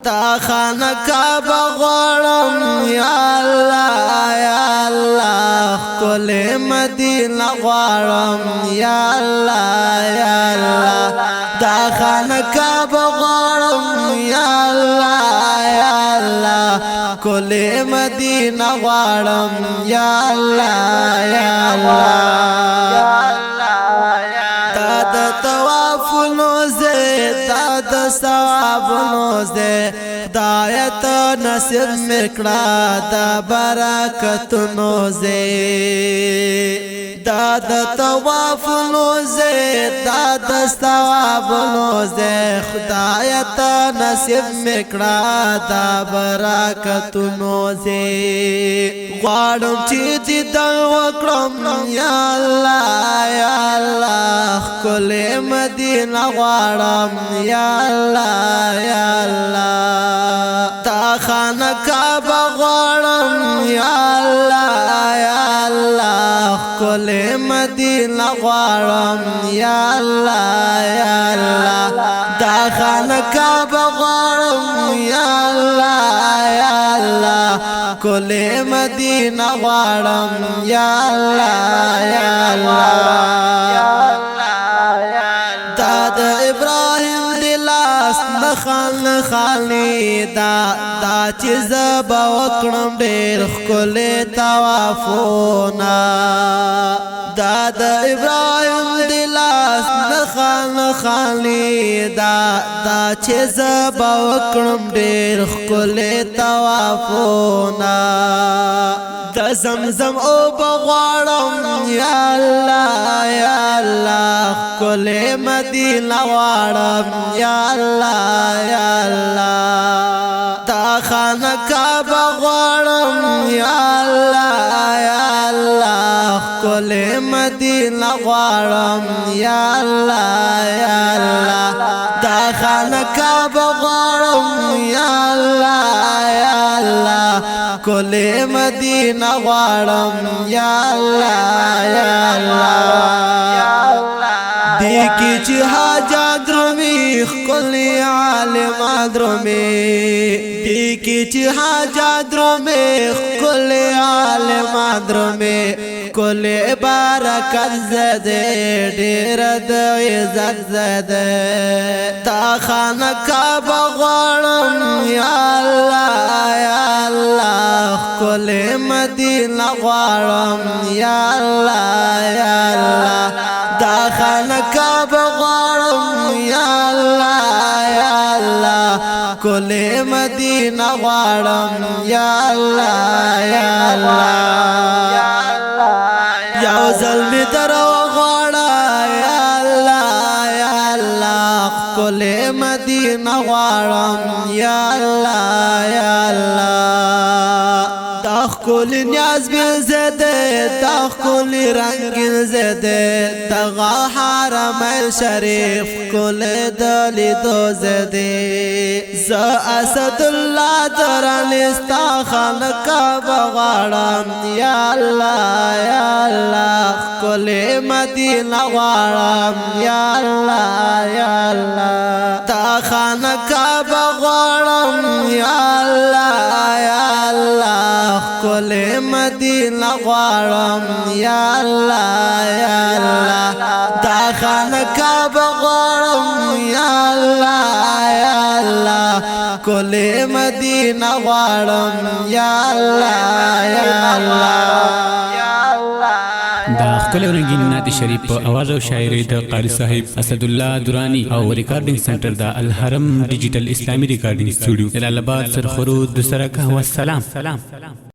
تا خانه کعبه غواړم یا الله یا الله کل مدینه غواړم یا الله یا الله تا خانه کعبه غواړم یا الله یا الله کل مدینه غواړم یا الله یا الله تا د طوافونو زه تا د ثوابونو زه هدایت نصیب میکړه د برکتونو زه دا د طوافونو زه دا د ثوابونو زه هدایت نصیب میکړه د برکتونو زه غواړم چې دیدن وکړم یا الله یا الله کل مدینه غواړم یا الله یا الله تا خانه کعبه غواړم یا الله یا الله کل مدینه غواړم یا الله یا الله تا خانه کعبه غواړم یا الله یا الله کل مدینه غواړم یا الله یا الله دا د ابراهیم دلاس نخال خالی دا چې زبا وکړم ډېر ښکلی طوافونه دا د ابراهیم دلاس نخال خالی دا چې زبا وکړم ډېر ښکلی طوافونه د زمزم او بغواړم یا الله یا الله کل مدینه غواړم یا الله یا الله تا خانه کعبه غواړم یا الله یا الله کل مدینه غواړم یا الله یا الله تا خانه کعبه غواړم یا الله یا الله کل مدینه غواړم یا الله یا الله دیکی چی حاجات درومی خکلی عالم درومی دیکی چی حاجات درومی خکلی عالم درومی کل برکت زده دیر د عزت زده تا خانه کعبه غواړم یا الله یا الله کل مدینه غواړم یا الله یا الله دا خانه کعبه غواړم یا الله یا الله کل مدینه غواړم یا الله یا الله یو ظلم درو غواړه یا الله یا الله کل مدینه غواړم یا الله یا الله تاخ کل نیاز بین زده تاخ کل رنگین زده تغا حرم شریف کل دلی دو زده ز اسد اللہ درن استا خانقا بغارم یا اللہ یا اللہ کل مدینہ غارم یا اللہ یا اللہ تا خانقا بغارم یا اللہ یا اللہ کل مدینہ غواړم یا الله یا الله تا خانه کعبه غواړم یا الله یا الله کل مدینه غواړم یا الله یا الله دا خپل رنگین نعت شریف په आवाज او شاعري د قاری صاحب اسد الله درانی او ریکارډینګ سنټر د الحرم ډیجیټل اسلامي ریکارډینګ سټوډیو جلال آباد سرخرود سرکه والسلام